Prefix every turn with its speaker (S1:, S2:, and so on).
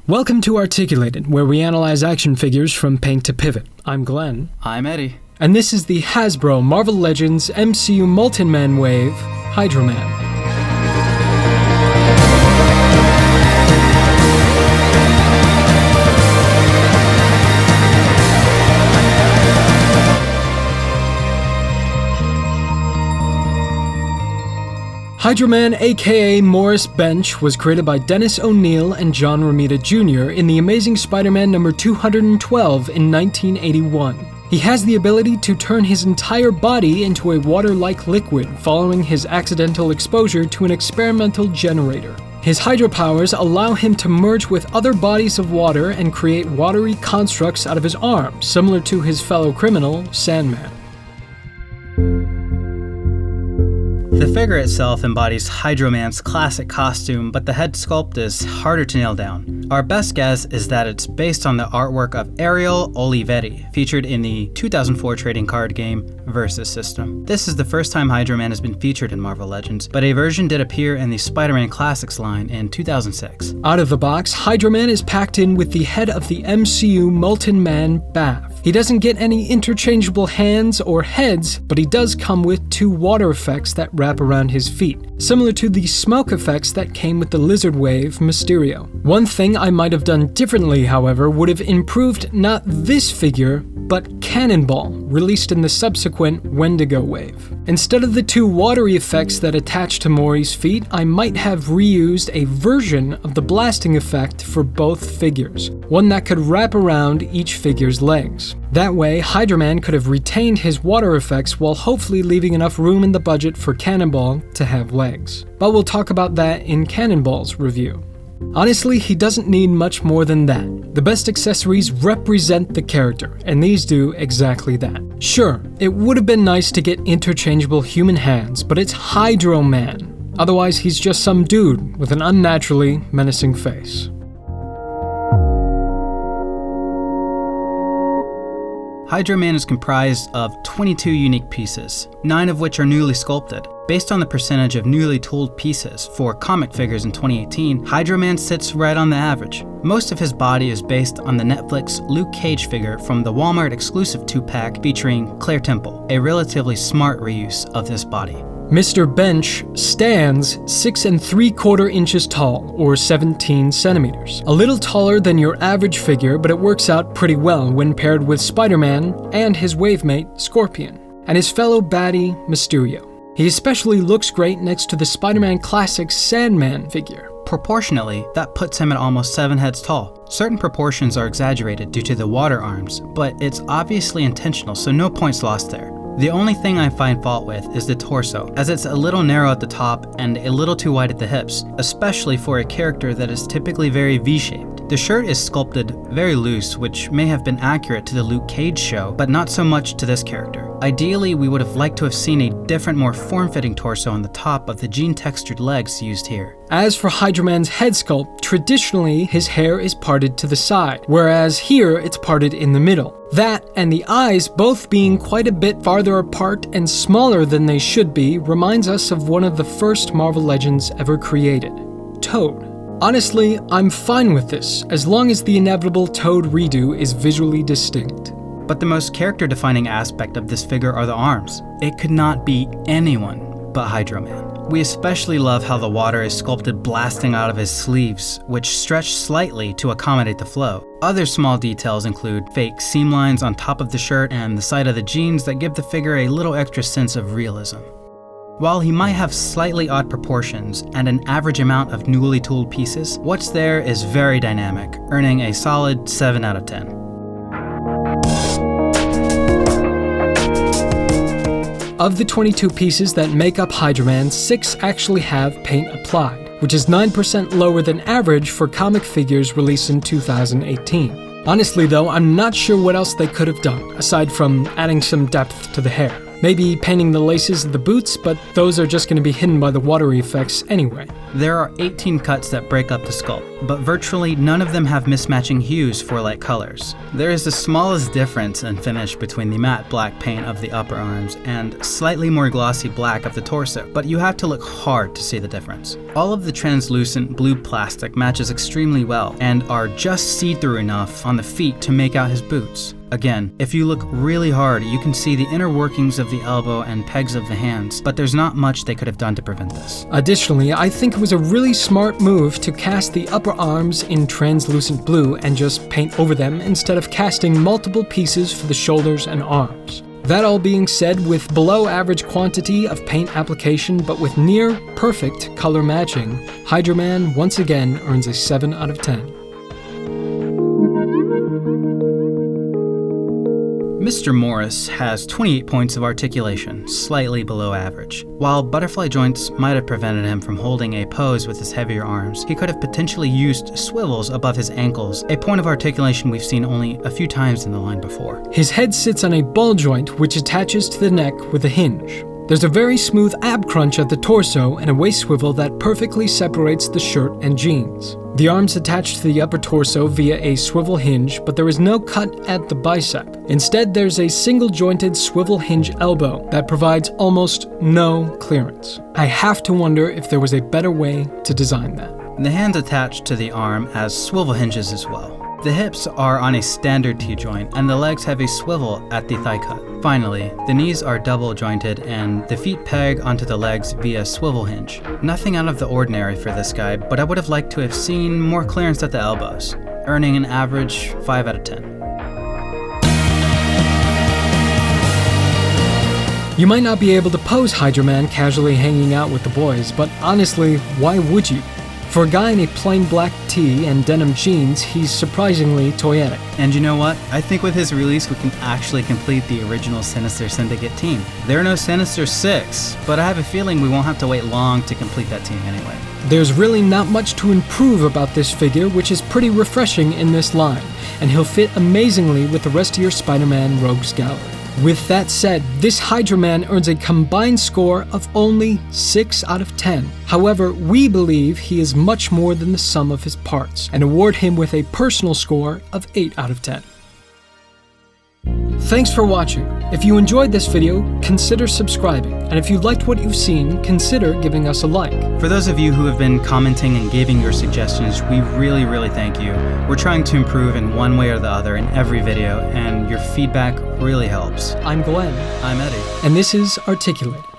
S1: Welcome to Articulated, where we analyze action figures from paint to pivot. I'm Glenn.
S2: I'm Eddie.
S1: And this is the Hasbro Marvel Legends MCU Molten-Man wave, Hydro Man. Hydro Man, aka Morris Bench, was created by Dennis O'Neil and John Romita Jr. in The Amazing Spider-Man number 212 in 1981. He has the ability to turn his entire body into a water-like liquid following his accidental exposure to an experimental generator. His hydro powers allow him to merge with other bodies of water and create watery constructs out of his arms, similar to his fellow criminal, Sandman.
S2: The figure itself embodies Hydro Man's classic costume, but the head sculpt is harder to nail down. Our best guess is that it's based on the artwork of Ariel Olivetti, featured in the 2004 trading card game Versus system. This is the first time Hydro Man has been featured in Marvel Legends, but a version did appear in the Spider-Man Classics line in 2006.
S1: Out of the box, Hydro Man is packed in with the head of the MCU Molten-Man bath. He doesn't get any interchangeable hands or heads, but he does come with two water effects that wrap around his feet, similar to the smoke effects that came with the Lizard Wave Mysterio. One thing I might have done differently, however, would have improved not this figure, but Cannonball, released in the subsequent Wendigo wave. Instead of the two watery effects that attach to Mori's feet, I might have reused a version of the blasting effect for both figures, one that could wrap around each figure's legs. That way, Hydro Man could have retained his water effects while hopefully leaving enough room in the budget for Cannonball to have legs. But we'll talk about that in Cannonball's review. Honestly, he doesn't need much more than that. The best accessories represent the character, and these do exactly that. Sure, it would have been nice to get interchangeable human hands, but it's Hydro Man. Otherwise, he's just some dude with an unnaturally menacing face.
S2: Hydro Man is comprised of 22 unique pieces, 9 of which are newly sculpted. Based on the percentage of newly tooled pieces for comic figures in 2018, Hydro Man sits right on the average. Most of his body is based on the Netflix Luke Cage figure from the Walmart exclusive 2-pack featuring Claire Temple, a relatively smart reuse of this body.
S1: Mr. Bench stands 6 3/4 inches tall, or 17 centimeters. A little taller than your average figure, but it works out pretty well when paired with Spider-Man and his wavemate, Scorpion, and his fellow baddie, Mysterio. He especially looks great next to the Spider-Man Classics Sandman figure.
S2: Proportionally, that puts him at almost 7 heads tall. Certain proportions are exaggerated due to the water arms, but it's obviously intentional, so no points lost there. The only thing I find fault with is the torso, as it's a little narrow at the top and a little too wide at the hips, especially for a character that is typically very V-shaped. The shirt is sculpted very loose, which may have been accurate to the Luke Cage show, but not so much to this character. Ideally, we would have liked to have seen a different, more form-fitting torso on the top of the jean-textured legs used here.
S1: As for Hydro Man's head sculpt, traditionally his hair is parted to the side, whereas here it's parted in the middle. That and the eyes both being quite a bit farther apart and smaller than they should be reminds us of one of the first Marvel Legends ever created, Toad. Honestly, I'm fine with this, as long as the inevitable Toad redo is visually distinct.
S2: But the most character-defining aspect of this figure are the arms. It could not be anyone but Hydro Man. We especially love how the water is sculpted blasting out of his sleeves, which stretch slightly to accommodate the flow. Other small details include fake seam lines on top of the shirt and the side of the jeans that give the figure a little extra sense of realism. While he might have slightly odd proportions and an average amount of newly tooled pieces, what's there is very dynamic, earning a solid 7 out of 10.
S1: Of the 22 pieces that make up Hydro Man, 6 actually have paint applied, which is 9% lower than average for comic figures released in 2018. Honestly though, I'm not sure what else they could have done, aside from adding some depth to the hair. Maybe painting the laces of the boots, but those are just going to be hidden by the water effects anyway.
S2: There are 18 cuts that break up the sculpt, but virtually none of them have mismatching hues for light colors. There is the smallest difference in finish between the matte black paint of the upper arms and slightly more glossy black of the torso, but you have to look hard to see the difference. All of the translucent blue plastic matches extremely well and are just see-through enough on the feet to make out his boots. Again, if you look really hard, you can see the inner workings of the elbow and pegs of the hands, but there's not much they could have done to prevent this.
S1: Additionally, I think it was a really smart move to cast the upper arms in translucent blue and just paint over them instead of casting multiple pieces for the shoulders and arms. That all being said, with below average quantity of paint application but with near perfect color matching, Hydro Man once again earns a 7 out of 10.
S2: Mr. Morris has 28 points of articulation, slightly below average. While butterfly joints might have prevented him from holding a pose with his heavier arms, he could have potentially used swivels above his ankles, a point of articulation we've seen only a few times in the line before.
S1: His head sits on a ball joint which attaches to the neck with a hinge. There's a very smooth ab crunch at the torso and a waist swivel that perfectly separates the shirt and jeans. The arms attach to the upper torso via a swivel hinge, but there is no cut at the bicep. Instead, there's a single-jointed swivel hinge elbow that provides almost no clearance. I have to wonder if there was a better way to design that.
S2: The hands attach to the arm as swivel hinges as well. The hips are on a standard T-joint, and the legs have a swivel at the thigh cut. Finally, the knees are double jointed, and the feet peg onto the legs via swivel hinge. Nothing out of the ordinary for this guy, but I would have liked to have seen more clearance at the elbows, earning an average 5 out of 10.
S1: You might not be able to pose Hydro Man casually hanging out with the boys, but honestly, why would you? For a guy in a plain black tee and denim jeans, he's surprisingly toyetic.
S2: And you know what? I think with his release, we can actually complete the original Sinister Syndicate team. There are no Sinister Six, but I have a feeling we won't have to wait long to complete that team anyway.
S1: There's really not much to improve about this figure, which is pretty refreshing in this line, and he'll fit amazingly with the rest of your Spider-Man Rogues gallery. With that said, this Hydro Man earns a combined score of only 6 out of 10. However, we believe he is much more than the sum of his parts, and award him with a personal score of 8 out of 10. Thanks for watching. If you enjoyed this video, consider subscribing, and if you liked what you've seen, consider giving us a like.
S2: For those of you who have been commenting and giving your suggestions, we really thank you. We're trying to improve in one way or the other in every video, and your feedback really helps.
S1: I'm Glenn.
S2: I'm Eddie.
S1: And this is Articulated.